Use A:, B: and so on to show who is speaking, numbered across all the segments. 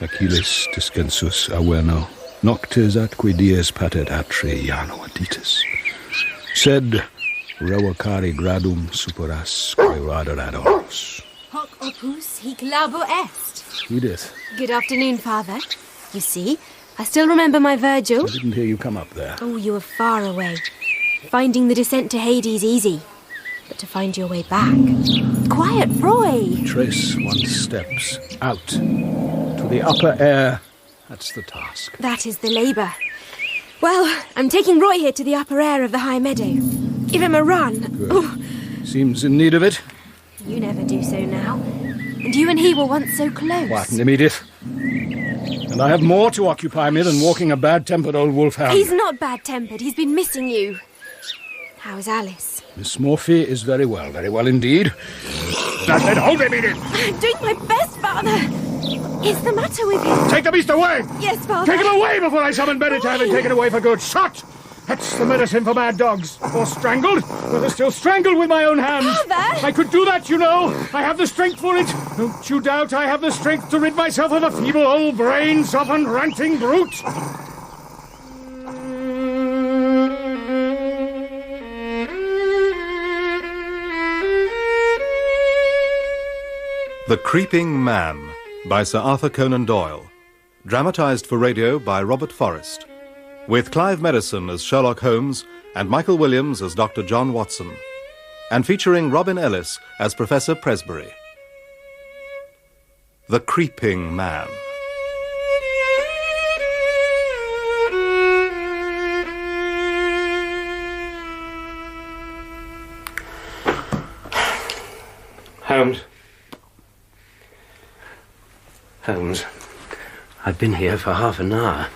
A: Achilles descensus aveno, noctes atque dies patet atre iano aditus. Sed revocare gradum superas quaerada adoros.
B: Hoc opus hic labo est.
A: Edith.
B: Good afternoon, Father. You see, I still remember my Virgil.
A: I didn't hear you come up there.
B: Oh, you were far away. Finding the descent to Hades easy. But to find your way back... Quiet, Roy!
A: Trace one's steps out to the upper air. That's the task.
B: That is the labour. Well, I'm taking Roy here to the upper air of the high meadow. Give him a run.
A: Good.
B: Oh,
A: Seems in need of it.
B: you never do so now. And you and he were once so close.
A: Quieten him, Edith. And I have more to occupy me than walking a bad-tempered old wolfhound.
B: He's not bad-tempered. He's been missing you. How's Alice?
A: Miss Morphy is very well indeed. Then hold him, Edith!
B: I'm doing my best, Father. What's the matter with him?
A: Take the beast away!
B: Yes, Father.
A: Take him away before I summon Benedict and take it away for good. Shot! That's the medicine for mad dogs. Or strangled. Rather still strangled with my own hands.
B: Father!
A: I could do that, you know. I have the strength for it. Don't you doubt I have the strength to rid myself of a feeble old brain-softened, ranting brute.
C: The Creeping Man by Sir Arthur Conan Doyle. Dramatised for radio by Robert Forrest. With Clive Medicine as Sherlock Holmes and Michael Williams as Dr. John Watson. And featuring Robin Ellis as Professor Presbury. The Creeping Man.
D: Holmes, I've been here for half an hour.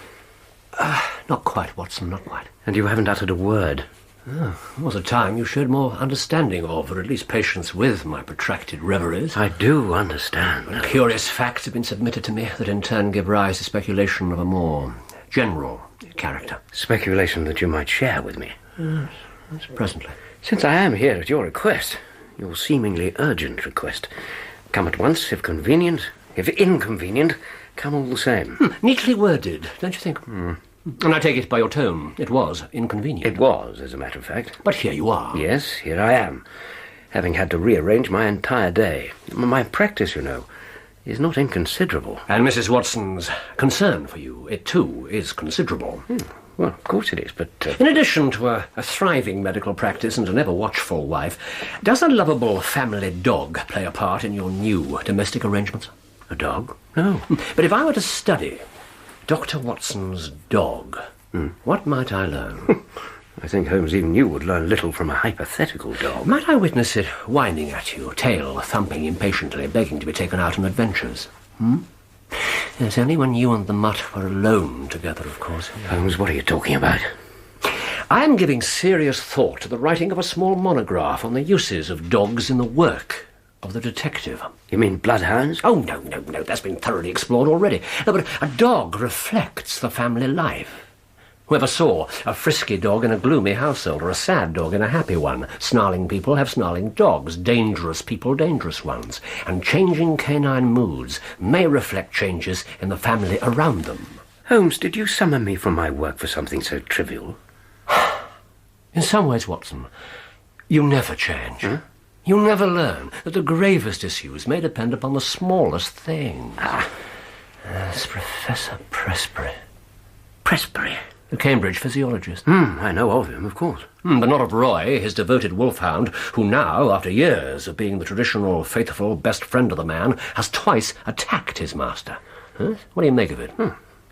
E: Not quite, Watson, not quite.
D: And you haven't uttered a word.
E: There was a time you showed more understanding of, or at least patience with, my protracted reveries.
D: I do understand.
E: Curious facts have been submitted to me that in turn give rise to speculation of a more general character.
D: Speculation that you might share with me.
E: Yes, presently.
D: Since I am here at your request, your seemingly urgent request, come at once if convenient. If inconvenient, come all the same.
E: Neatly worded, don't you think? And I take it by your tone, it was inconvenient.
D: It was, as a matter of fact.
E: But here you are.
D: Yes, here I am, having had to rearrange my entire day. My practice, you know, is not inconsiderable.
E: And Mrs. Watson's concern for you, it too is considerable.
D: Well, of course it is, but...
E: In addition to a thriving medical practice and an ever-watchful wife, does a lovable family dog play a part in your new domestic arrangements?
D: A dog? No.
E: But if I were to study Dr. Watson's dog, what might I learn?
D: I think Holmes, even you would learn little from a hypothetical dog.
E: Might I witness it whining at you, tail thumping impatiently, begging to be taken out on adventures? Yes, only when you and the mutt were alone together, of course.
D: Holmes, what are you talking about?
E: I am giving serious thought to the writing of a small monograph on the uses of dogs in the work of the detective.
D: You mean bloodhounds?
E: Oh, no, that's been thoroughly explored already. No, but a dog reflects the family life. Whoever saw a frisky dog in a gloomy household or a sad dog in a happy one? Snarling people have snarling dogs, dangerous people dangerous ones, and changing canine moods may reflect changes in the family around them.
D: Holmes, did you summon me from my work for something so trivial?
E: In some ways, Watson, you never change. You never learn that the gravest issues may depend upon the smallest things. It's Professor Presbury.
D: Presbury?
E: The Cambridge physiologist.
D: I know of him, of course.
E: But not of Roy, his devoted wolfhound, who now, after years of being the traditional, faithful best friend of the man, has twice attacked his master. What do you make of it?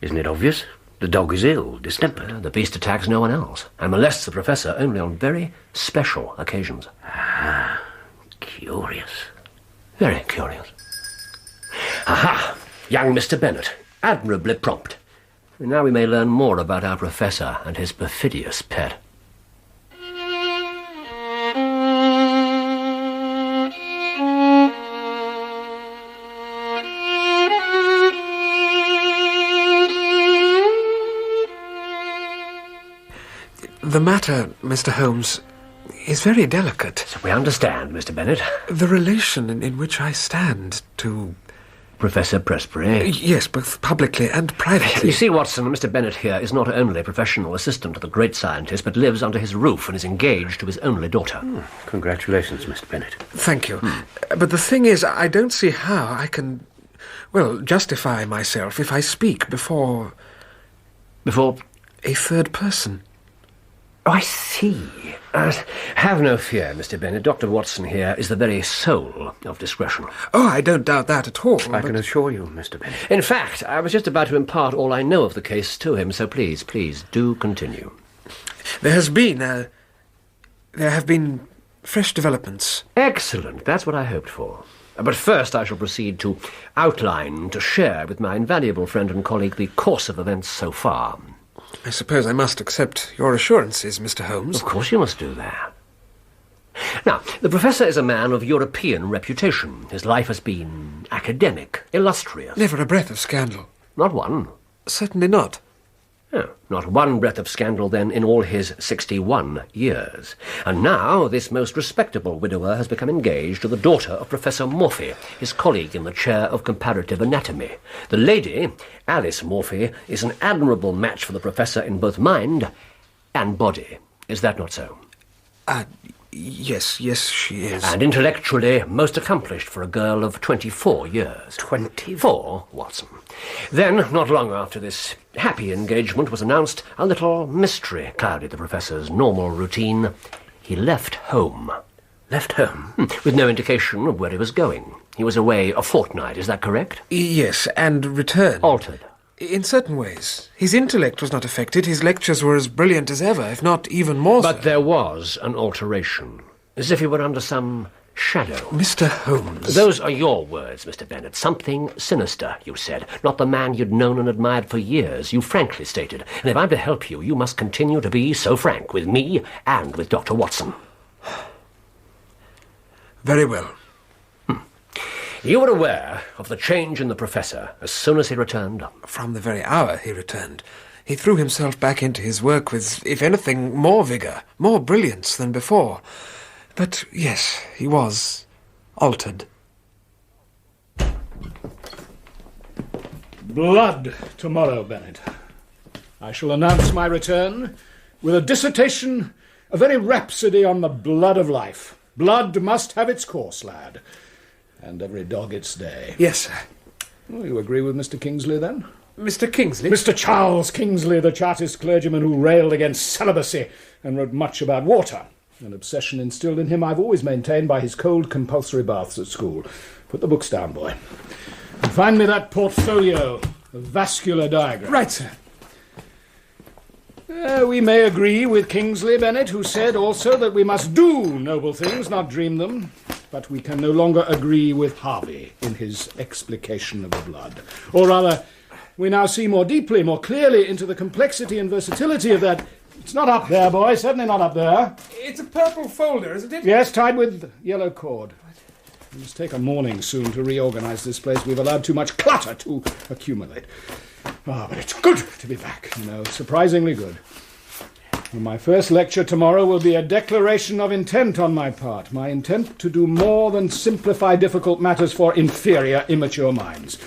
D: Isn't it obvious? The dog is ill, distempered.
E: The beast attacks no one else, and molests the Professor only on very special occasions.
D: Curious.
E: Very curious. Aha! Young Mr. Bennet. Admirably prompt. Now we may learn more about our Professor and his perfidious pet.
F: The matter, Mr. Holmes, is very delicate.
E: So we understand, Mr. Bennet.
F: The relation in which I stand to
E: Professor Presbury.
F: Yes, both publicly and privately.
E: You see, Watson, Mr. Bennet here is not only a professional assistant to the great scientist, but lives under his roof and is engaged to his only daughter.
D: Congratulations, Mr. Bennet.
F: Thank you. But the thing is, I don't see how I can, justify myself if I speak before...
E: Before?
F: A third person.
E: Oh, I see. Have no fear, Mr. Bennet. Dr. Watson here is the very soul of discretion.
F: Oh, I don't doubt that at all.
D: I can assure you, Mr. Bennet.
E: In fact, I was just about to impart all I know of the case to him, so please do continue.
F: There have been fresh developments.
E: Excellent. That's what I hoped for. But first I shall proceed to outline, to share with my invaluable friend and colleague the course of events so far.
F: I suppose I must accept your assurances, Mr. Holmes.
E: Of course you must do that. Now, the Professor is a man of European reputation. His life has been academic, illustrious.
F: Never a breath of scandal.
E: Not one.
F: Certainly not.
E: Oh, not one breath of scandal, then, in all his 61 years. And now this most respectable widower has become engaged to the daughter of Professor Morphy, his colleague in the chair of comparative anatomy. The lady, Alice Morphy, is an admirable match for the Professor in both mind and body. Is that not so?
F: Yes, she is.
E: And intellectually most accomplished for a girl of 24 years. 24, Watson. Then, not long after this happy engagement was announced, a little mystery clouded the Professor's normal routine. He left home.
D: Left home?
E: With no indication of where he was going. He was away a fortnight, is that correct?
F: Yes, and returned.
E: Altered.
F: In certain ways. His intellect was not affected. His lectures were as brilliant as ever, if not even more so.
E: But there was an alteration, as if he were under some shadow.
F: Mr. Holmes.
E: Those are your words, Mr. Bennet. Something sinister, you said. Not the man you'd known and admired for years. You frankly stated. And if I'm to help you, you must continue to be so frank with me and with Dr. Watson.
F: Very well.
E: You were aware of the change in the Professor as soon as he returned?
F: From the very hour he returned. He threw himself back into his work with, if anything, more vigour, more brilliance than before. But, yes, he was altered.
A: Blood tomorrow, Bennet. I shall announce my return with a dissertation, a very rhapsody on the blood of life. Blood must have its course, lad, and every dog its day.
F: Yes, sir.
A: Oh, you agree with Mr. Kingsley, then?
F: Mr. Kingsley?
A: Mr. Charles Kingsley, the Chartist clergyman who railed against celibacy and wrote much about water. An obsession instilled in him, I've always maintained, by his cold compulsory baths at school. Put the books down, boy. And find me that portfolio of vascular diagrams.
F: Right, sir.
A: We may agree with Kingsley, Bennet, who said also that we must do noble things, not dream them. But we can no longer agree with Harvey in his explication of the blood. Or rather, we now see more deeply, more clearly into the complexity and versatility of that. It's not up there, boy, certainly not up there.
F: It's a purple folder, isn't it?
A: Yes, tied with yellow cord. We must take a morning soon to reorganize this place. We've allowed too much clutter to accumulate. But it's good to be back, surprisingly good. And my first lecture tomorrow will be a declaration of intent on my part. My intent to do more than simplify difficult matters for inferior, immature minds.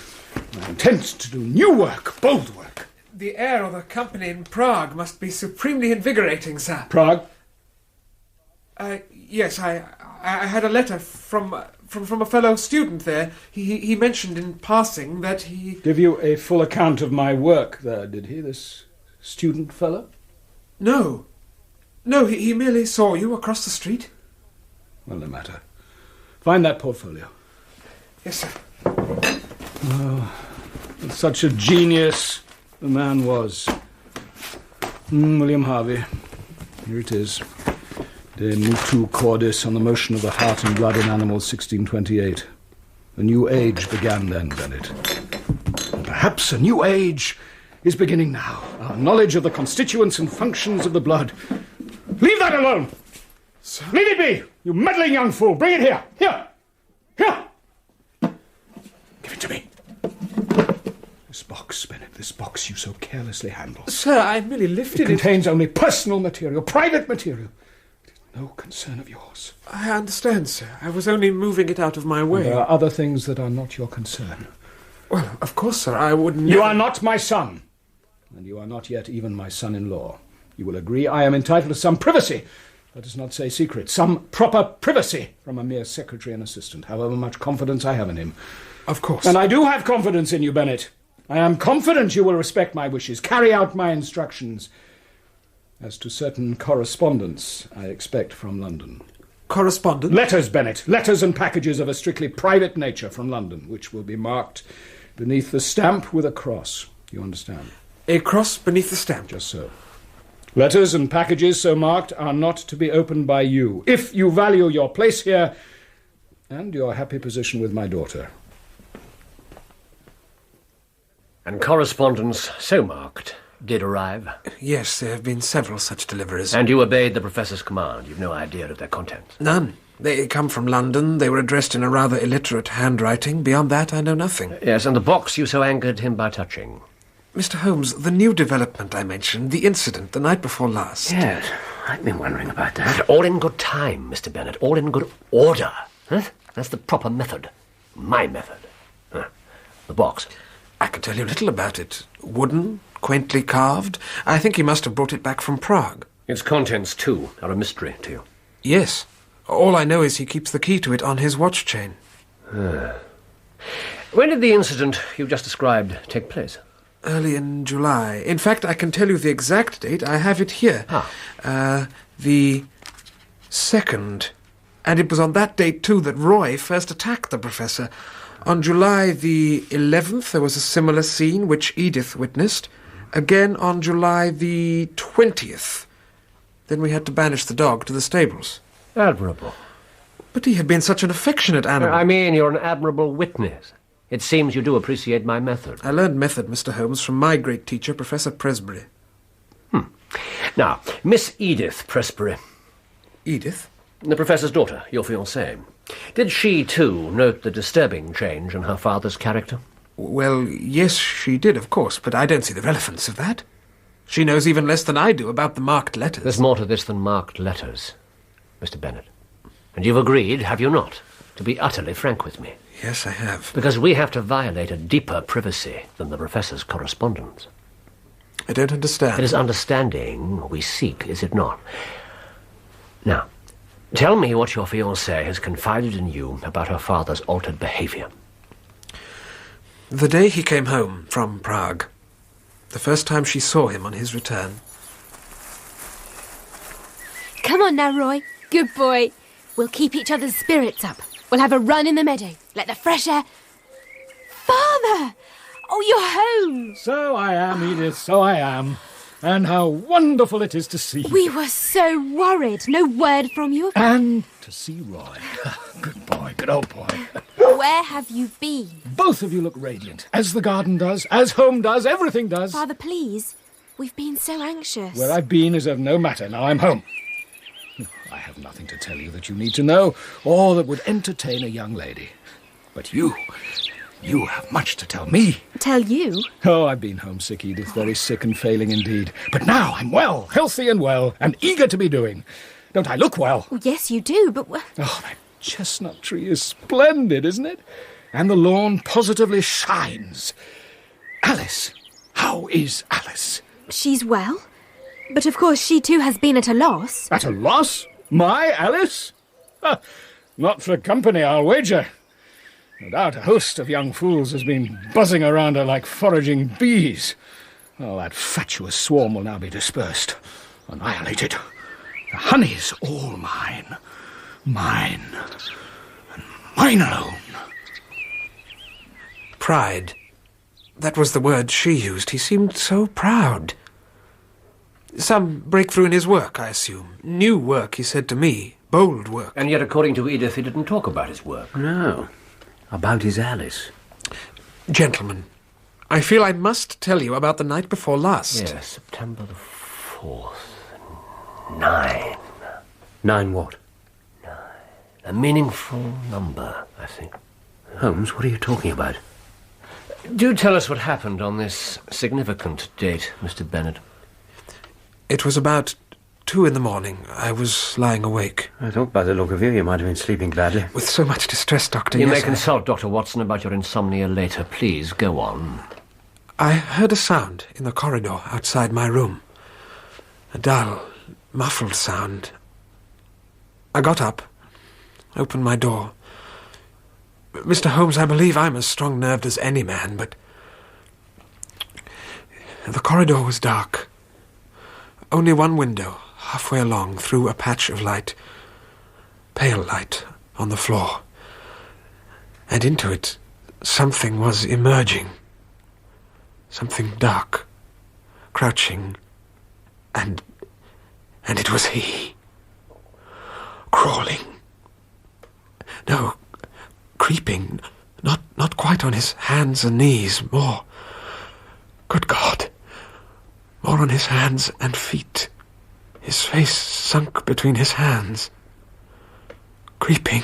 A: My intent to do new work, bold work.
F: The air of the company in Prague must be supremely invigorating, sir.
A: Prague?
F: Yes, I had a letter from a fellow student there. He mentioned in passing that he...
A: Give you a full account of my work there, did he, this student fellow?
F: No, he merely saw you across the street.
A: Well, no matter. Find that portfolio.
F: Yes, sir.
A: Oh, such a genius the man was. William Harvey. Here it is. De Mutu Cordis, on the motion of the heart and blood in animals, 1628. A new age began then, Bennet. And perhaps a new age is beginning now. Our knowledge of the constituents and functions of the blood. Leave that alone!
F: Sir?
A: Leave it be! You meddling young fool! Bring it here! Here! Here! Give it to me. This box, Bennet, this box you so carelessly handle.
F: Sir, I merely lifted
A: it. Contains only personal material, private material. It is no concern of yours.
F: I understand, sir. I was only moving it out of my way.
A: There are other things that are not your concern.
F: Well, of course, sir, I wouldn't...
A: You are not my son, and you are not yet even my son-in-law. You will agree I am entitled to some privacy, let us not say secret, some proper privacy from a mere secretary and assistant, however much confidence I have in him.
F: Of course.
A: And I do have confidence in you, Bennett. I am confident you will respect my wishes, carry out my instructions. As to certain correspondence I expect from London.
F: Correspondence?
A: Letters, Bennett. Letters and packages of a strictly private nature from London, which will be marked beneath the stamp with a cross. You understand?
F: A cross beneath the stamp?
A: Just so. Letters and packages so marked are not to be opened by you, if you value your place here and your happy position with my daughter.
E: And correspondence so marked did arrive?
F: Yes, there have been several such deliveries.
E: And you obeyed the Professor's command? You've no idea of their contents?
F: None. They come from London. They were addressed in a rather illiterate handwriting. Beyond that, I know nothing.
E: Yes, and the box you so angered him by touching?
F: Mr. Holmes, the new development I mentioned, the incident the night before last.
D: Yes, I've been wondering about that.
E: All in good time, Mr. Bennett. All in good order. Huh? That's the proper method. My method. The box.
F: I can tell you little about it. Wooden, quaintly carved. I think he must have brought it back from Prague.
E: Its contents, too, are a mystery to you.
F: Yes. All I know is he keeps the key to it on his watch chain.
E: When did the incident you just described take place?
F: Early in July. In fact, I can tell you the exact date. I have it here. The 2nd. And it was on that date, too, that Roy first attacked the Professor. On July the 11th, there was a similar scene, which Edith witnessed. Again on July the 20th. Then we had to banish the dog to the stables.
E: Admirable.
F: But he had been such an affectionate animal.
E: I mean, you're an admirable witness. It seems you do appreciate my method.
F: I learned method, Mr. Holmes, from my great teacher, Professor Presbury.
E: Now, Miss Edith Presbury.
F: Edith?
E: The Professor's daughter, your fiancé. Did she, too, note the disturbing change in her father's character?
F: Well, yes, she did, of course, but I don't see the relevance of that. She knows even less than I do about the marked letters.
E: There's more to this than marked letters, Mr. Bennett. And you've agreed, have you not, to be utterly frank with me?
F: Yes, I have.
E: Because we have to violate a deeper privacy than the Professor's correspondence.
F: I don't understand.
E: It is understanding we seek, is it not? Now, tell me what your fiancée has confided in you about her father's altered behavior.
F: The day he came home from Prague, the first time she saw him on his return.
B: Come on now, Roy. Good boy. We'll keep each other's spirits up. We'll have a run in the meadow. Let the fresh air... Father! Oh, you're home!
A: So I am, Edith, so I am. And how wonderful it is to see you.
B: We were so worried. No word from you.
A: And to see Roy. Good boy, good old boy.
B: Where have you been?
A: Both of you look radiant, as the garden does, as home does, everything does.
B: Father, please. We've been so anxious.
A: Where I've been is of no matter. Now I'm home. I have nothing to tell you that you need to know, or that would entertain a young lady. But you have much to tell me.
B: Tell you?
A: Oh, I've been homesick, Edith, very sick and failing indeed. But now I'm well, healthy and well, and eager to be doing. Don't I look well?
B: Oh, yes, you do, but...
A: Oh, that chestnut tree is splendid, isn't it? And the lawn positively shines. Alice, how is Alice?
B: She's well. But of course she too has been at a loss.
A: At a loss? My Alice? Not for company, I'll wager. No doubt a host of young fools has been buzzing around her like foraging bees. Oh, that fatuous swarm will now be dispersed, annihilated. The honey's all mine. Mine. And mine alone.
F: Pride. That was the word she used. He seemed so proud. Some breakthrough in his work, I assume. New work, he said to me. Bold work.
E: And yet, according to Edith, he didn't talk about his work.
D: No. About his Alice.
F: Gentlemen, I feel I must tell you about the night before last.
E: Yes, September the 4th. 9.
D: 9 what?
E: A meaningful number, I think.
D: Holmes, what are you talking about?
E: Do tell us what happened on this significant date, Mr. Bennett.
F: It was about 2 in the morning. I was lying awake.
D: I thought by the look of you might have been sleeping badly.
F: With so much distress, Doctor.
E: You
F: yes,
E: may consult Dr. Watson about your insomnia later. Please, go on.
F: I heard a sound in the corridor outside my room. A dull, muffled sound. I got up, opened my door. Mr. Holmes, I believe I'm as strong-nerved as any man, but the corridor was dark. Only one window, halfway along, threw a patch of light, pale light, on the floor. And into it, something was emerging. Something dark, crouching, and it was he. Crawling. No, creeping, not quite on his hands and knees, more. Good God. More on his hands and feet. His face sunk between his hands. Creeping,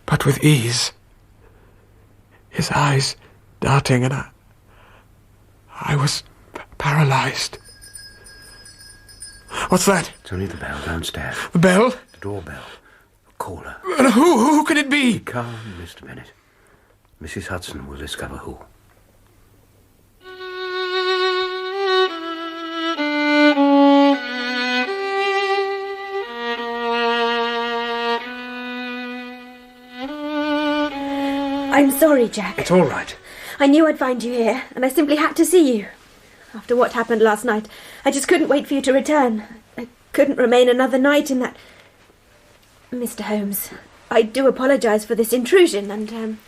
F: but with ease. His eyes darting, and I was paralyzed. What's that?
D: It's only the bell downstairs.
F: The bell?
D: The doorbell. A caller.
F: Who can it be?
D: Calm, Mr. Bennett. Mrs. Hudson will discover who.
B: I'm sorry, Jack.
F: It's all right.
B: I knew I'd find you here, and I simply had to see you. After what happened last night, I just couldn't wait for you to return. I couldn't remain another night in that... Mr. Holmes, I do apologise for this intrusion and,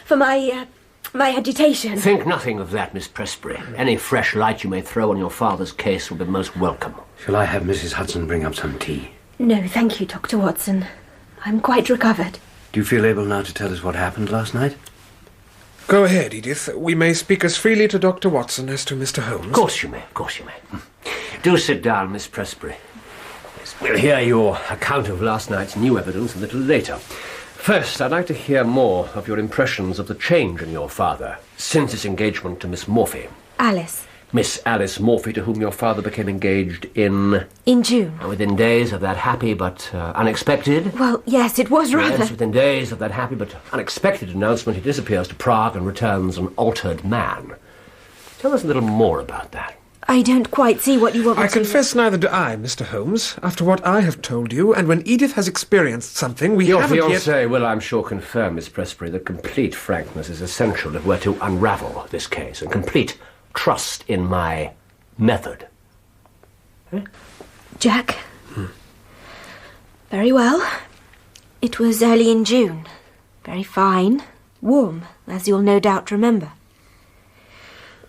B: for my agitation.
E: Think nothing of that, Miss Presbury. Any fresh light you may throw on your father's case will be most welcome.
D: Shall I have Mrs. Hudson bring up some tea?
B: No, thank you, Dr. Watson. I'm quite recovered.
D: Do you feel able now to tell us what happened last night?
F: Go ahead, Edith. We may speak as freely to Dr. Watson as to Mr. Holmes.
E: Of course you may. Do sit down, Miss Presbury. Yes, we'll hear your account of last night's new evidence a little later. First, I'd like to hear more of your impressions of the change in your father since his engagement to Miss Morphy.
B: Alice.
E: Miss Alice Morphy, to whom your father became engaged in...
B: In June.
E: Within days of that happy but unexpected...
B: Well, yes, it was rather...
E: Yes, within days of that happy but unexpected announcement, he disappears to Prague and returns an altered man. Tell us a little more about that.
B: I don't quite see what you want me
F: I
B: to...
F: confess neither do I, Mr. Holmes. After what I have told you, and when Edith has experienced something we haven't
E: Your
F: yet...
E: fiancé will, I'm sure, confirm, Miss Presbury, that complete frankness is essential if we're to unravel this case, and complete trust in my method.
B: Jack? Very well. It was early in June. Very fine. Warm, as you'll no doubt remember.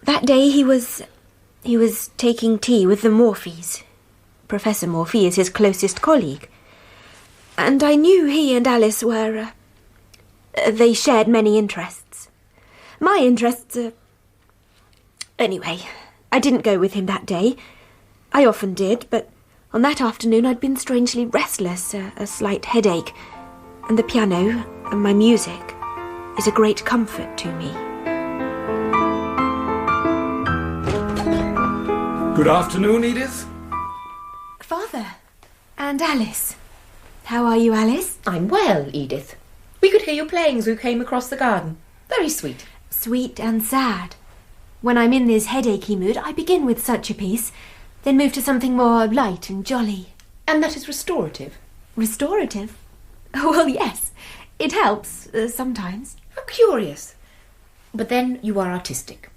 B: That day he was taking tea with the Morphys. Professor Morphy is his closest colleague. And I knew he and Alice were... they shared many interests. My interests are... Anyway, I didn't go with him that day. I often did, but on that afternoon I'd been strangely restless, a slight headache, and the piano and my music is a great comfort to me.
A: Good afternoon, Edith.
B: Father, and Alice. How are you, Alice?
G: I'm well, Edith. We could hear you playing as we came across the garden. Very sweet.
B: Sweet and sad. When I'm in this headachy mood, I begin with such a piece, then move to something more light and jolly.
G: And that is restorative.
B: Restorative? Oh, well, yes. It helps, sometimes.
G: How curious. But then you are artistic.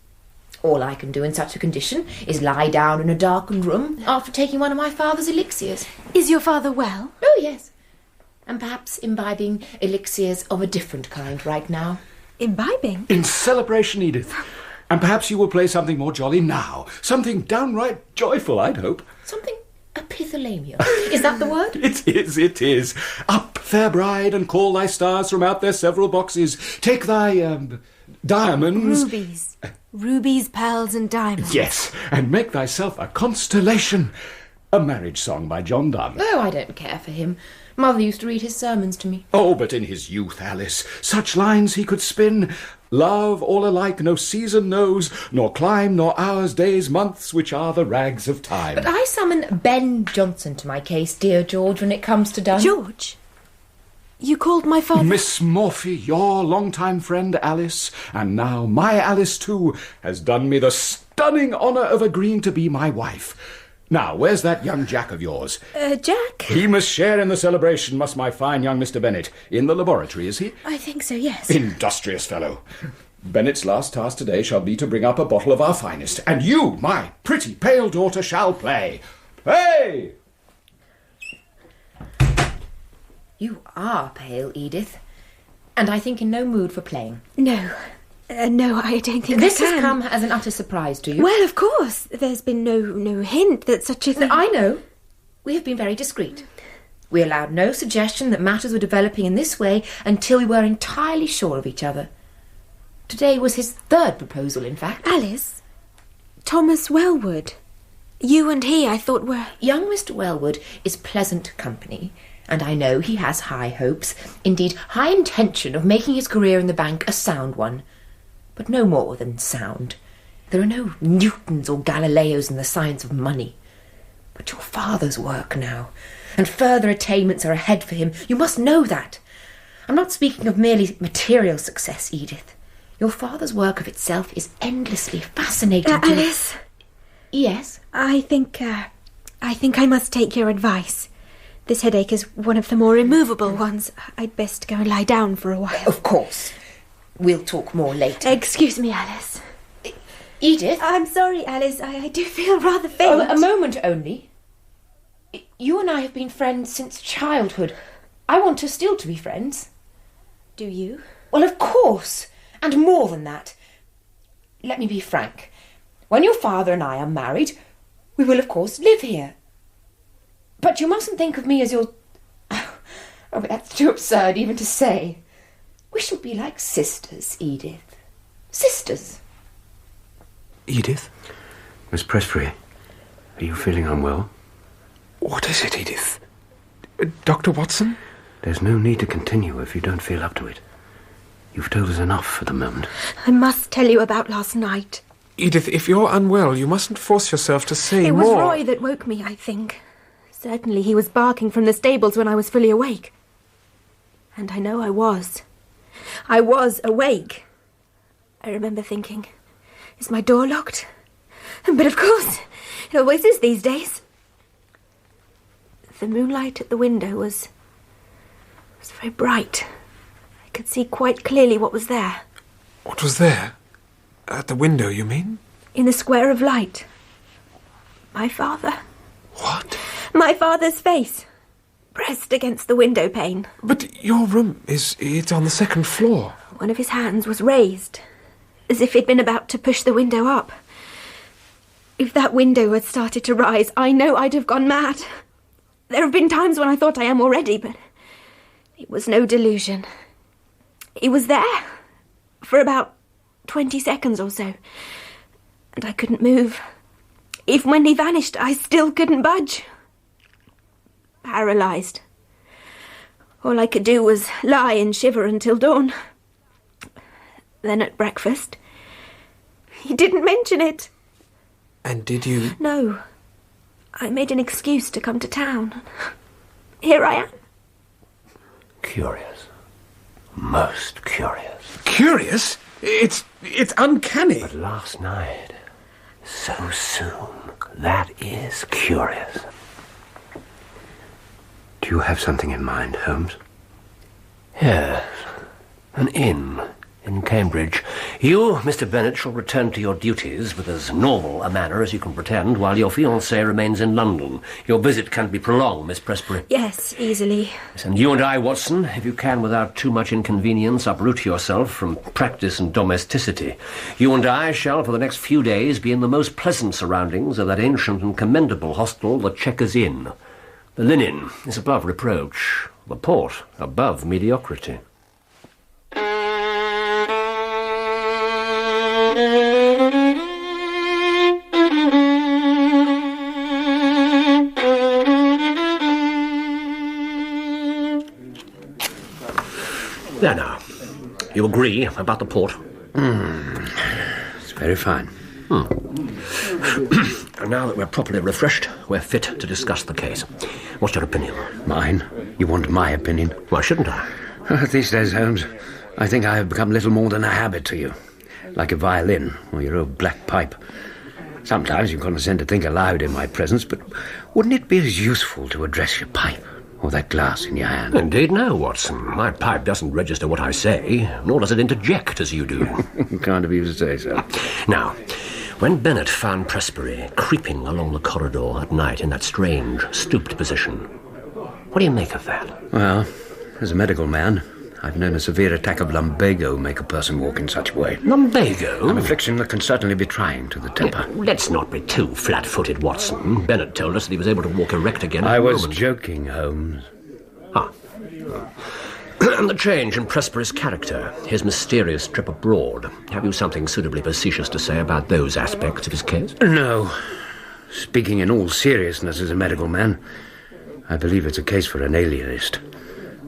G: All I can do in such a condition is lie down in a darkened room after taking one of my father's elixirs.
B: Is your father well?
G: Oh, yes. And perhaps imbibing elixirs of a different kind right now.
B: Imbibing?
A: In celebration, Edith. And perhaps you will play something more jolly now. Something downright joyful, I'd hope.
G: Something epithalamial. Is that the word?
A: It is. Up, fair bride, and call thy stars from out their several boxes. Take thy, diamonds...
B: Rubies. Rubies, pearls, and diamonds.
A: Yes, and make thyself a constellation. A marriage song by John Donne.
G: Oh, I don't care for him. Mother used to read his sermons to me.
A: Oh, but in his youth, Alice, such lines he could spin. Love all alike no season knows, nor clime, nor hours, days, months, which are the rags of time.
G: But I summon Ben Jonson to my case, dear George, when it comes to done.
B: George? You called my father...
A: Miss Morphy, your long-time friend Alice, and now my Alice too, has done me the stunning honour of agreeing to be my wife. Now, where's that young Jack of yours?
B: Jack?
A: He must share in the celebration, must my fine young Mr. Bennet. In the laboratory, is he?
B: I think so, yes.
A: Industrious fellow. Bennett's last task today shall be to bring up a bottle of our finest, and you, my pretty pale daughter, shall play. Hey!
G: You are pale, Edith, and I think in no mood for playing.
B: No, I don't think
G: This
B: I can.
G: has come as an utter surprise to you.
B: Well, of course. There's been no hint that such a thing...
G: I know. We have been very discreet. We allowed no suggestion that matters were developing in this way until we were entirely sure of each other. Today was his third proposal, in fact.
B: Alice, Thomas Wellwood. You and he, I thought, were...
G: Young Mr. Wellwood is pleasant company, and I know he has high hopes, indeed high intention of making his career in the bank a sound one. But no more than sound. There are no Newtons or Galileos in the science of money. But your father's work now, and further attainments are ahead for him. You must know that. I'm not speaking of merely material success, Edith. Your father's work of itself is endlessly fascinating to me.
B: Alice?
G: Yes?
B: I think I must take your advice. This headache is one of the more immovable ones. I'd best go and lie down for a while.
G: Of course. We'll talk more later.
B: Excuse me, Alice.
G: Edith?
B: I'm sorry, Alice. I do feel rather faint.
G: Oh, a moment only. You and I have been friends since childhood. I want us still to be friends.
B: Do you?
G: Well, of course. And more than that. Let me be frank. When your father and I are married, we will, of course, live here. But you mustn't think of me as your... Oh, but that's too absurd even to say. We shall be like sisters, Edith. Sisters.
F: Edith?
D: Miss Presbury, are you feeling unwell?
F: What is it, Edith? Dr. Watson?
D: There's no need to continue if you don't feel up to it. You've told us enough for the moment.
B: I must tell you about last night.
F: Edith, if you're unwell, you mustn't force yourself to say
B: It
F: more.
B: was Roy that woke me, I think. Certainly he was barking from the stables when I was fully awake. And I know I was. I was awake. I remember thinking, is my door locked? But of course, it always is these days. The moonlight at the window was very bright. I could see quite clearly what was there.
F: What was there? At the window, you mean?
B: In the square of light. My father.
F: What?
B: My father's face, pressed against the window pane.
F: But your room it's on the second floor.
B: One of his hands was raised, as if he'd been about to push the window up. If that window had started to rise, I know I'd have gone mad. There have been times when I thought I am already, but it was no delusion. He was there for about 20 seconds or so, and I couldn't move. Even when he vanished, I still couldn't budge. Paralysed. All I could do was lie and shiver until dawn. Then at breakfast, he didn't mention it.
F: And did you...
B: No. I made an excuse to come to town. Here I am.
E: Curious. Most curious.
F: Curious? It's uncanny.
E: But last night, so soon, that is curious.
D: Do you have something in mind, Holmes?
E: Yes, an inn in Cambridge. You, Mr. Bennet, shall return to your duties with as normal a manner as you can pretend, while your fiancé remains in London. Your visit can be prolonged, Miss Presbury.
B: Yes, easily.
E: Yes, and you and I, Watson, if you can without too much inconvenience, uproot yourself from practice and domesticity. You and I shall, for the next few days, be in the most pleasant surroundings of that ancient and commendable hostel, the Chequers Inn. The linen is above reproach, the port above mediocrity. You agree about the port?
D: It's very fine.
E: And now that we're properly refreshed, we're fit to discuss the case. What's your opinion?
D: Mine? You want my opinion?
E: Why shouldn't I?
D: These days, Holmes, I think I have become little more than a habit to you. Like a violin or your old black pipe. Sometimes you condescend to think aloud in my presence, but wouldn't it be as useful to address your pipe or that glass in your hand?
E: Indeed no, Watson. My pipe doesn't register what I say, nor does it interject as you do.
D: Kind of you to say so.
E: Now, when Bennett found Presbury creeping along the corridor at night in that strange, stooped position, what do you make of that?
D: Well, as a medical man, I've known a severe attack of lumbago make a person walk in such a way.
E: Lumbago?
D: An affliction that can certainly be trying to the temper.
E: Let's not be too flat-footed, Watson. Bennett told us that he was able to walk erect again.
D: I was joking, Holmes.
E: And the change in Presbury's character, his mysterious trip abroad. Have you something suitably facetious to say about those aspects of his case?
D: No. Speaking in all seriousness as a medical man, I believe it's a case for an alienist.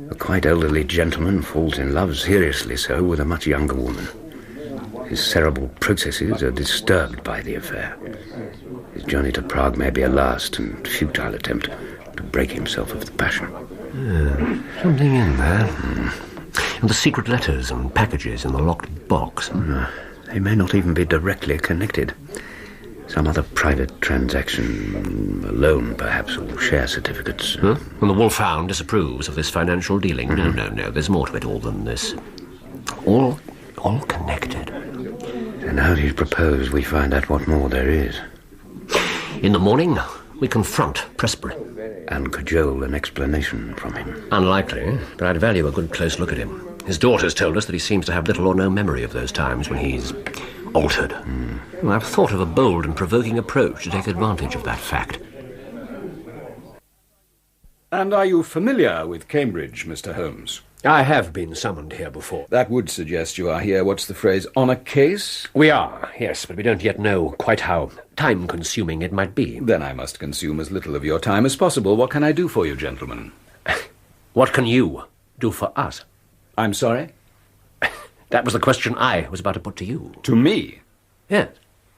D: A quite elderly gentleman falls in love, seriously so, with a much younger woman. His cerebral processes are disturbed by the affair. His journey to Prague may be a last and futile attempt to break himself of the passion.
E: Something in there. And the secret letters and packages in the locked box.
D: They may not even be directly connected. Some other private transaction, a loan perhaps, or share certificates.
E: And the Wolfhound disapproves of this financial dealing. No, there's more to it all than this. All connected.
D: And how do you propose we find out what more there is?
E: In the morning, we confront Presbury.
D: And cajole an explanation from him.
E: Unlikely, but I'd value a good close look at him. His daughter's told us that he seems to have little or no memory of those times when he's altered. Well, I've thought of a bold and provoking approach to take advantage of that fact.
A: And are you familiar with Cambridge, Mr. Holmes?
E: I have been summoned here before.
A: That would suggest you are here, what's the phrase, on a case?
E: We are, yes, but we don't yet know quite how time-consuming it might be.
A: Then I must consume as little of your time as possible. What can I do for you, gentlemen?
E: What can you do for us?
A: I'm sorry?
E: That was the question I was about to put to you.
A: To me?
E: Yes.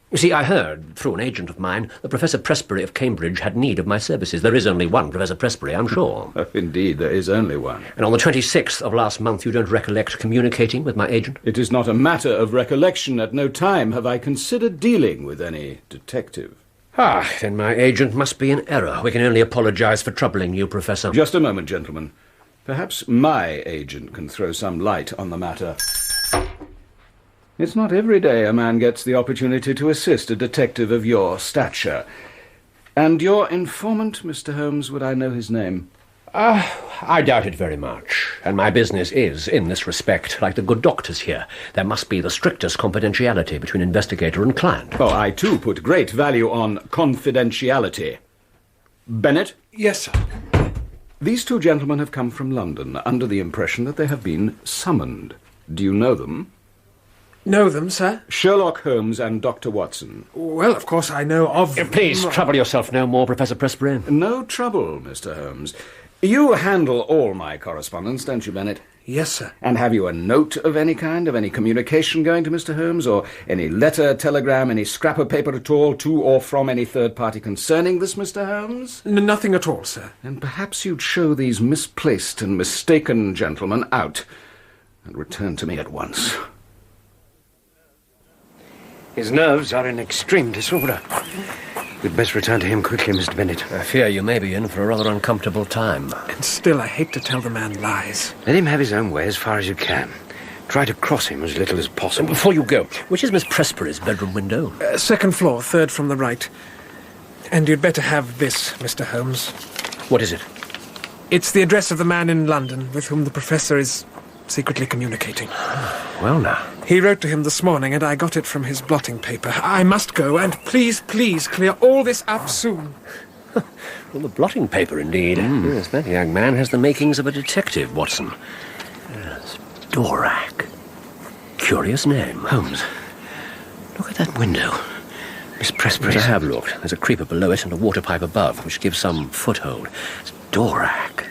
E: You see, I heard, through an agent of mine, that Professor Presbury of Cambridge had need of my services. There is only one Professor Presbury, I'm sure.
A: Indeed, there is only one.
E: And on the 26th of last month, you don't recollect communicating with my agent?
A: It is not a matter of recollection. At no time have I considered dealing with any detective.
E: Then my agent must be in error. We can only apologize for troubling you, Professor.
A: Just a moment, gentlemen. Perhaps my agent can throw some light on the matter. It's not every day a man gets the opportunity to assist a detective of your stature. And your informant, Mr. Holmes, would I know his name?
E: I doubt it very much. And my business is, in this respect, like the good doctors here. There must be the strictest confidentiality between investigator and client.
A: Oh, I too put great value on confidentiality. Bennett?
F: Yes, sir.
A: These two gentlemen have come from London under the impression that they have been summoned. Do you know them?
F: Know them, sir?
A: Sherlock Holmes and Dr. Watson.
F: Well, of course I know of them.
E: Please trouble yourself no more, Professor Presbury.
A: No trouble, Mr. Holmes. You handle all my correspondence, don't you, Bennett?
F: Yes, sir.
A: And have you a note of any kind, of any communication going to Mr. Holmes, or any letter, telegram, any scrap of paper at all, to or from any third party concerning this, Mr. Holmes?
F: Nothing at all, sir.
A: Then perhaps you'd show these misplaced and mistaken gentlemen out, and return to me at once.
D: His nerves are in extreme disorder. We'd best return to him quickly, Mr. Bennett.
E: I fear you may be in for a rather uncomfortable time.
F: And still, I hate to tell the man lies.
D: Let him have his own way as far as you can. Try to cross him as little as possible.
E: Before you go, which is Miss Presbury's bedroom window?
F: Second floor, third from the right. And you'd better have this, Mr. Holmes.
E: What is it?
F: It's the address of the man in London with whom the professor is secretly communicating.
E: Well, now.
F: He wrote to him this morning, and I got it from his blotting paper. I must go, and please clear all this up soon.
E: Well, the blotting paper, indeed. Yes, that young man has the makings of a detective, Watson. Yes, Dorak. Curious name.
D: Holmes, look at that window. Miss Presbury.
E: I have looked. There's a creeper below it and a water pipe above, which gives some foothold. It's Dorak.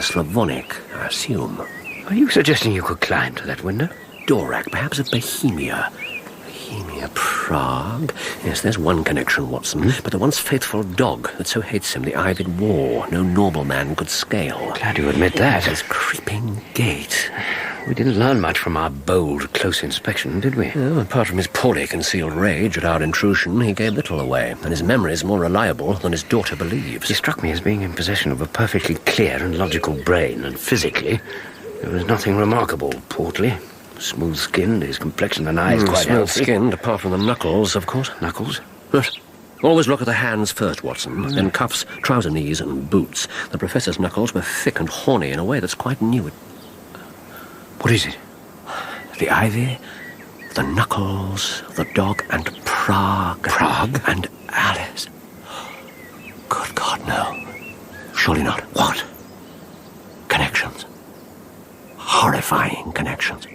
E: Slavonic, I assume.
D: Are you suggesting you could climb to that window?
E: Dvorak, perhaps of Bohemia. Bohemia, Prague. Yes, there's one connection, Watson. But the once faithful dog that so hates him, the ivied wall, no normal man could scale.
D: Glad you admit that.
E: His creeping gait.
D: We didn't learn much from our bold, close inspection, did we?
E: Well, apart from his poorly concealed rage at our intrusion, he gave little away, and his memory is more reliable than his daughter believes.
D: He struck me as being in possession of a perfectly clear and logical brain, and physically, there was nothing remarkable. Portly, smooth-skinned, his complexion and eyes quite healthy.
E: Smooth-skinned, apart from the knuckles, of course.
D: Knuckles?
E: Yes. Always look at the hands first, Watson. Then cuffs, trouser knees, and boots. The Professor's knuckles were thick and horny in a way that's quite new.
D: What is it?
E: The ivy, the knuckles, the dog, and Prague.
D: Prague?
E: And Alice. Good God, no. Surely not.
D: What?
E: Connections. Horrifying connections.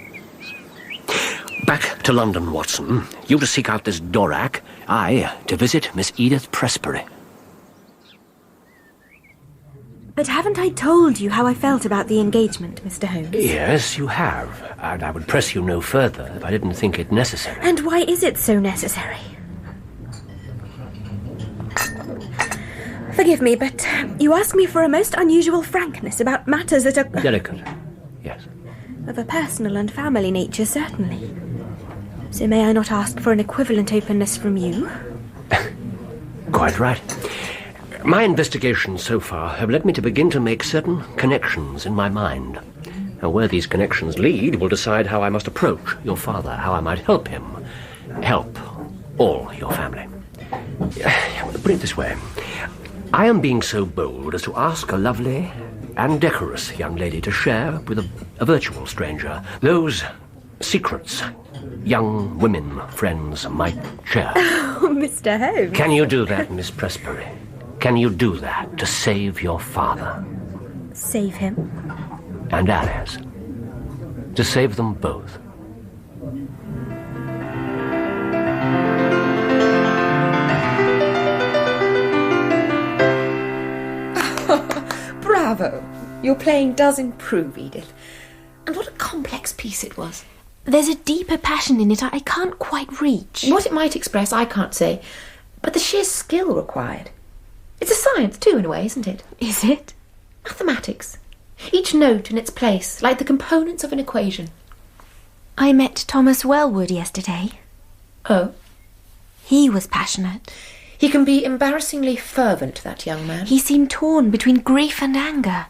E: Back to London, Watson. You to seek out this Dvorak. I to visit Miss Edith Presbury.
B: But haven't I told you how I felt about the engagement, Mr. Holmes?
E: Yes, you have. And I would press you no further if I didn't think it necessary.
B: And why is it so necessary? Forgive me, but you ask me for a most unusual frankness about matters that are...
E: Delicate, yes.
B: Of a personal and family nature, certainly. So may I not ask for an equivalent openness from you?
E: Quite right. My investigations so far have led me to begin to make certain connections in my mind. Now, where these connections lead will decide how I must approach your father, how I might help him. Help all your family. Put it this way. I am being so bold as to ask a lovely and decorous young lady to share with a virtual stranger those secrets young women friends might share.
B: Oh, Mr. Holmes.
E: Can you do that, Miss Presbury? Can you do that to save your father?
B: Save him?
E: And Alice. To save them both.
G: Bravo! Your playing does improve, Edith. And what a complex piece it was.
B: There's a deeper passion in it I can't quite reach.
G: What it might express, I can't say, but the sheer skill required. It's a science, too, in a way, isn't it?
B: Is it?
G: Mathematics. Each note in its place, like the components of an equation.
B: I met Thomas Wellwood yesterday.
G: Oh?
B: He was passionate.
G: He can be embarrassingly fervent, that young man.
B: He seemed torn between grief and anger.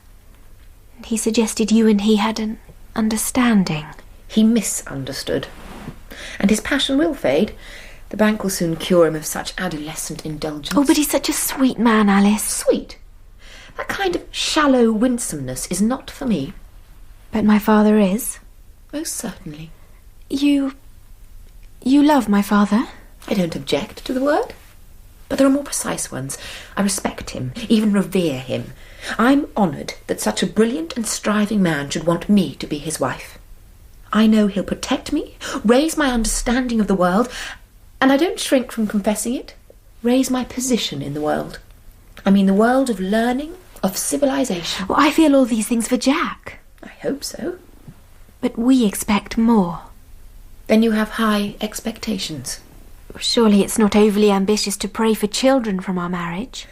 B: And he suggested you and he had an understanding.
G: He misunderstood. And his passion will fade. The bank will soon cure him of such adolescent indulgence.
B: Oh, but he's such a sweet man, Alice.
G: Sweet? That kind of shallow winsomeness is not for me.
B: But my father is.
G: Most certainly.
B: You love my father?
G: I don't object to the word. But there are more precise ones. I respect him, even revere him. I'm honoured that such a brilliant and striving man should want me to be his wife. I know he'll protect me, raise my understanding of the world, and I don't shrink from confessing it, raise my position in the world. I mean the world of learning, of civilization.
B: Well, I feel all these things for Jack.
G: I hope so.
B: But we expect more.
G: Then you have high expectations.
B: Surely it's not overly ambitious to pray for children from our marriage.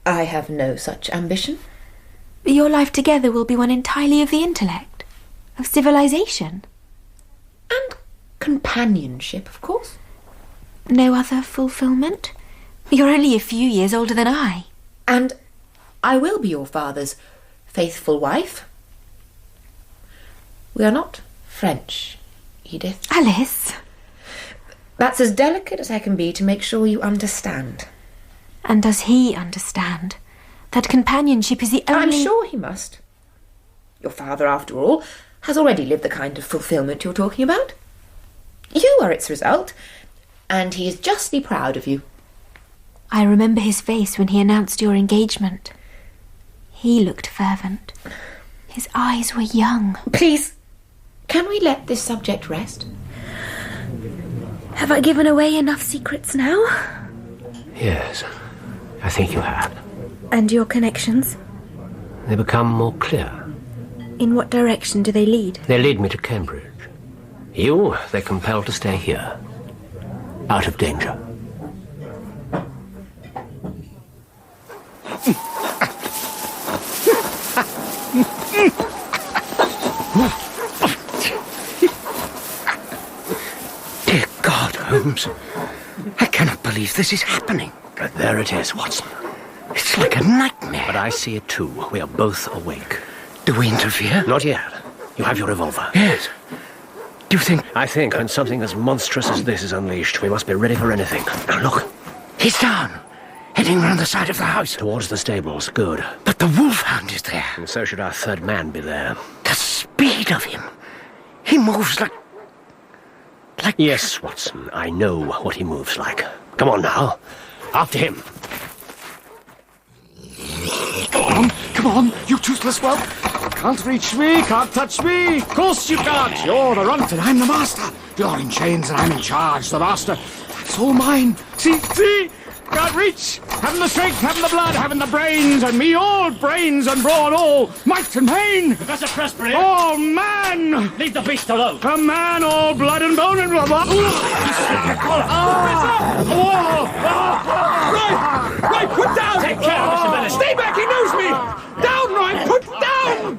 G: I have no such ambition.
B: Your life together will be one entirely of the intellect, of civilization.
G: And companionship, of course.
B: No other fulfillment? You're only a few years older than I.
G: And I will be your father's faithful wife. We are not French, Edith.
B: Alice!
G: That's as delicate as I can be to make sure you understand.
B: And does he understand that companionship is the only...
G: I'm sure he must. Your father, after all, has already lived the kind of fulfillment you're talking about. You are its result, and he is justly proud of you.
B: I remember his face when he announced your engagement. He looked fervent. His eyes were young.
G: Please, can we let this subject rest?
B: Have I given away enough secrets now?
E: Yes, I think you have.
B: And your connections?
E: They become more clear.
B: In what direction do they lead?
E: They lead me to Cambridge. You, they're compelled to stay here, out of danger.
D: Dear God, Holmes. I cannot believe this is happening.
E: But there it is, Watson.
D: It's like a nightmare.
E: But I see it too. We are both awake.
D: Do we interfere?
E: Not yet. You have your revolver.
D: Yes. Do you think...
E: I think when something as monstrous as this is unleashed, we must be ready for anything. Now look.
D: He's down. Heading round the side of the house.
E: Towards the stables. Good.
D: But the wolfhound is there.
E: And so should our third man be there.
D: The speed of him. He moves like...
E: Yes, Watson. I know what he moves like. Come on now. After him.
A: Come on, you toothless whelp. Can't reach me, can't touch me. Of course you can't. You're the runt and I'm the master. You're in chains and I'm in charge, the master. It's all mine. See? Can't reach. Having the strength, having the blood, having the brains, and me all brains and brawn, all might and main.
H: Professor Presbury!
A: Oh, man!
H: Leave the beast alone!
A: A man all blood and bone and rubber. Right, put down!
H: Take care, Mr. Bennett!
A: Stay back, he knows me! Down, Right, put down!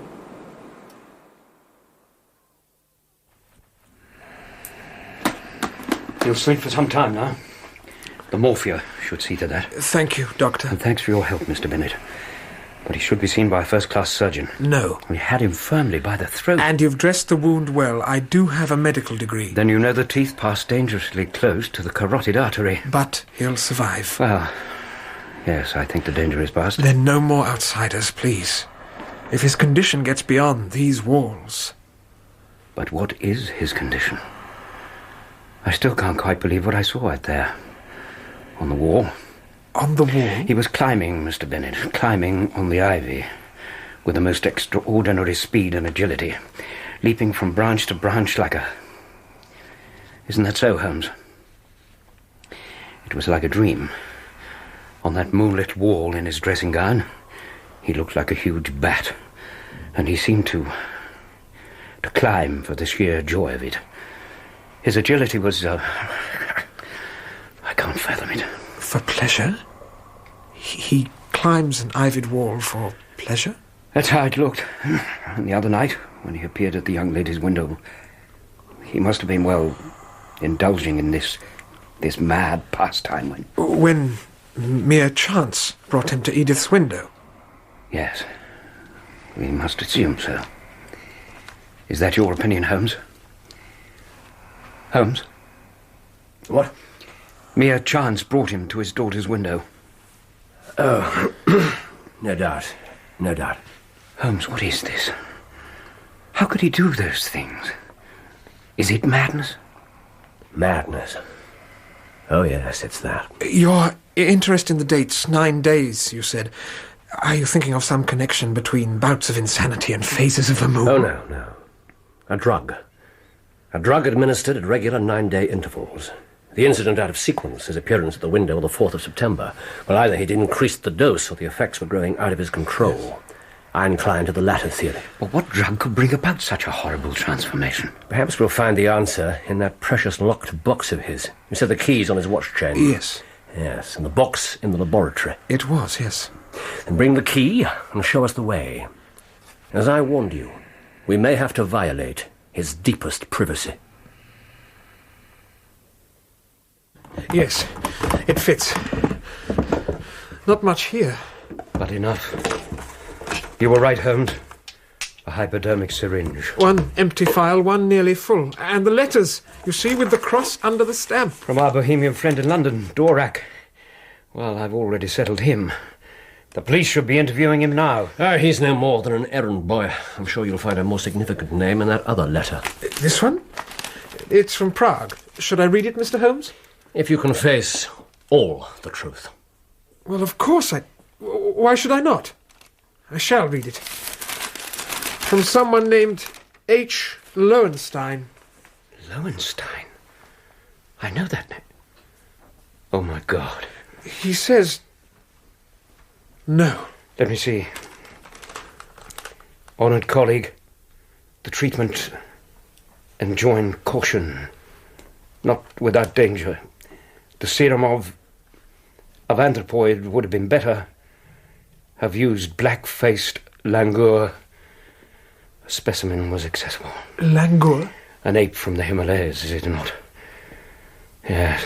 D: You'll sleep for some time now. The morphia should see to that.
F: Thank you, Doctor.
D: And thanks for your help, Mr. Bennett. But he should be seen by a first-class surgeon.
F: No.
D: We had him firmly by the throat.
F: And you've dressed the wound well. I do have a medical degree.
D: Then you know the teeth pass dangerously close to the carotid artery.
F: But he'll survive.
D: Well, yes, I think the danger is past.
F: Then no more outsiders, please. If his condition gets beyond these walls...
D: But what is his condition? I still can't quite believe what I saw out there. On the wall.
F: On the wall?
D: He was climbing, Mr. Bennett, climbing on the ivy, with the most extraordinary speed and agility, leaping from branch to branch like a... Isn't that so, Holmes? It was like a dream. On that moonlit wall in his dressing gown, he looked like a huge bat, and he seemed to climb for the sheer joy of it. His agility was... I can't fathom it.
F: For pleasure? He climbs an ivied wall for pleasure?
D: That's how it looked. And the other night, when he appeared at the young lady's window, he must have been, well, indulging in this mad pastime
F: When mere chance brought him to Edith's window?
D: Yes. We must assume so. Is that your opinion, Holmes? Holmes?
E: What?
D: Mere chance brought him to his daughter's window.
E: Oh, no doubt. No doubt.
D: Holmes, what is this? How could he do those things? Is it madness?
E: Madness. Oh, yes, it's that.
F: Your interest in the dates, 9 days, you said. Are you thinking of some connection between bouts of insanity and phases of the moon?
E: Oh, no. A drug. A drug administered at regular 9-day intervals. The incident out of sequence, his appearance at the window on the 4th of September. Well, either he'd increased the dose or the effects were growing out of his control. I incline to the latter theory.
D: But what drug could bring about such a horrible transformation?
E: Perhaps we'll find the answer in that precious locked box of his. You said the key's on his watch chain.
F: Yes.
E: Yes, and the box in the laboratory.
F: It was, yes.
E: Then bring the key and show us the way. As I warned you, we may have to violate his deepest privacy.
F: Yes, it fits. Not much here.
D: But enough. You were right, Holmes. A hypodermic syringe.
F: One empty phial, one nearly full. And the letters, you see, with the cross under the stamp.
D: From our bohemian friend in London, Dvorak. Well, I've already settled him. The police should be interviewing him now.
E: He's no more than an errand boy. I'm sure you'll find a more significant name in that other letter.
F: This one? It's from Prague. Should I read it, Mr. Holmes?
E: If you can face all the truth.
F: Well, of course Why should I not? I shall read it. From someone named H. Lowenstein.
D: Lowenstein? I know that name. Oh, my God.
F: He says... No.
D: Let me see. Honoured colleague, the treatment enjoin caution, not without danger. The serum of anthropoid would have been better. Have used black-faced langur. A specimen was accessible.
F: Langur?
D: An ape from the Himalayas, is it not? Yes,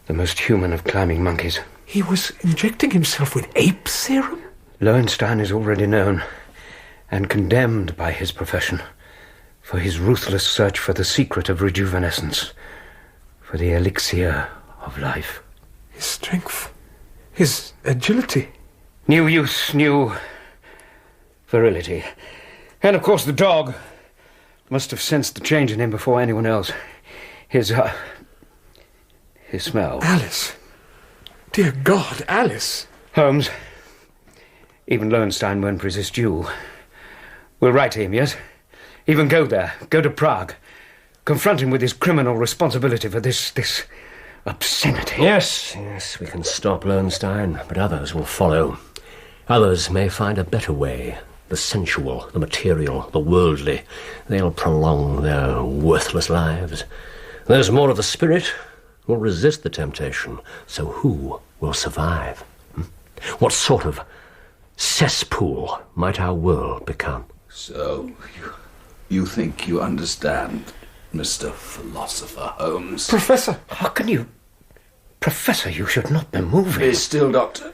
D: the most human of climbing monkeys.
F: He was injecting himself with ape serum?
D: Lowenstein is already known and condemned by his profession for his ruthless search for the secret of rejuvenescence, for the elixir of life.
F: His strength, his agility.
D: New youth, new virility. And of course the dog must have sensed the change in him before anyone else. His smell.
F: Alice. Dear God, Alice.
D: Holmes, even Lowenstein won't resist you. We'll write to him, yes? Even go there, go to Prague. Confront him with his criminal responsibility for this obscenity.
E: Yes, we can stop Lowenstein, but others will follow. Others may find a better way. The sensual, the material, the worldly. They'll prolong their worthless lives. Those more of the spirit will resist the temptation. So who will survive? What sort of cesspool might our world become?
A: So, you think you understand, Mr. Philosopher Holmes?
F: Professor!
D: How can you... Professor, you should not be moving.
A: Be still, Doctor.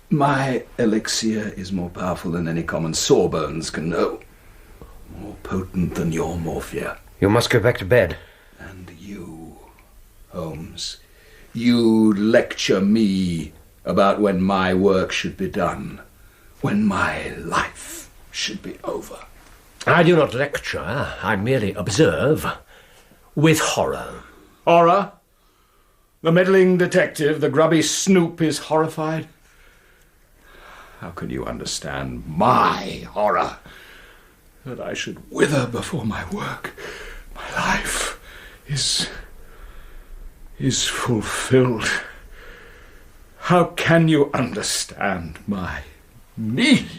A: My elixir is more powerful than any common sawbones can know. More potent than your morphia.
D: You must go back to bed.
A: And you, Holmes, you lecture me about when my work should be done, when my life should be over.
E: I do not lecture, I merely observe with horror.
A: Horror? The meddling detective, the grubby snoop, is horrified? How can you understand my horror? That I should wither before my work. My life is fulfilled. How can you understand my need?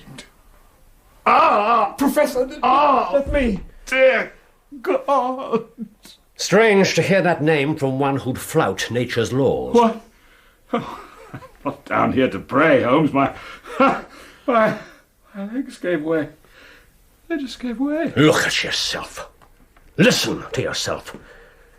F: Professor, let me.
A: Dear God.
E: Strange to hear that name from one who'd flout nature's laws.
A: What? Oh, I'm not down here to pray, Holmes. My legs gave way. They just gave way.
E: Look at yourself. Listen to yourself.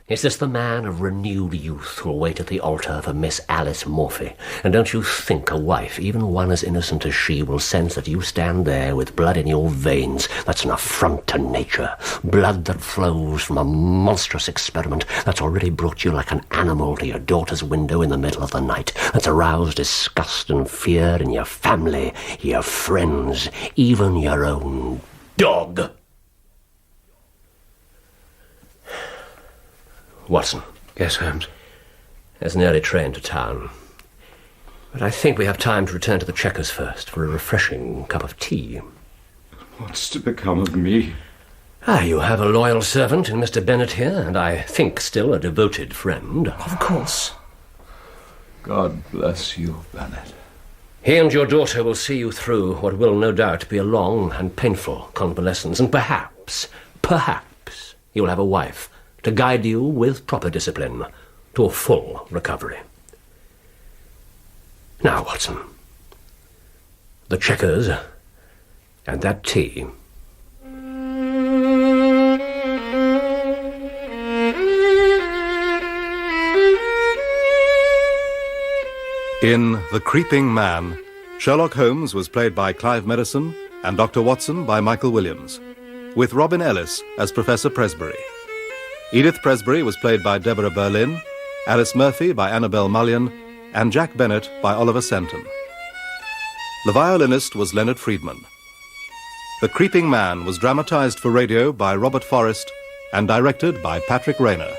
E: Is this the man of renewed youth who'll wait at the altar for Miss Alice Morphy? And don't you think a wife, even one as innocent as she, will sense that you stand there with blood in your veins? That's an affront to nature. Blood that flows from a monstrous experiment that's already brought you like an animal to your daughter's window in the middle of the night. That's aroused disgust and fear in your family, your friends, even your own dog. Watson.
D: Yes, Holmes?
E: There's an early train to town. But I think we have time to return to the Chequers first for a refreshing cup of tea.
A: What's to become of me?
E: You have a loyal servant in Mr. Bennet here, and I think still a devoted friend.
F: Of course.
A: God bless you, Bennet.
E: He and your daughter will see you through what will no doubt be a long and painful convalescence, and perhaps you will have a wife to guide you with proper discipline to a full recovery. Now, Watson, the Chequers and that tea.
C: In The Creeping Man, Sherlock Holmes was played by Clive Medicine and Dr. Watson by Michael Williams, with Robin Ellis as Professor Presbury. Edith Presbury was played by Deborah Berlin, Alice Murphy by Annabel Mullion, and Jack Bennett by Oliver Senton. The violinist was Leonard Friedman. The Creeping Man was dramatized for radio by Robert Forrest and directed by Patrick Rayner.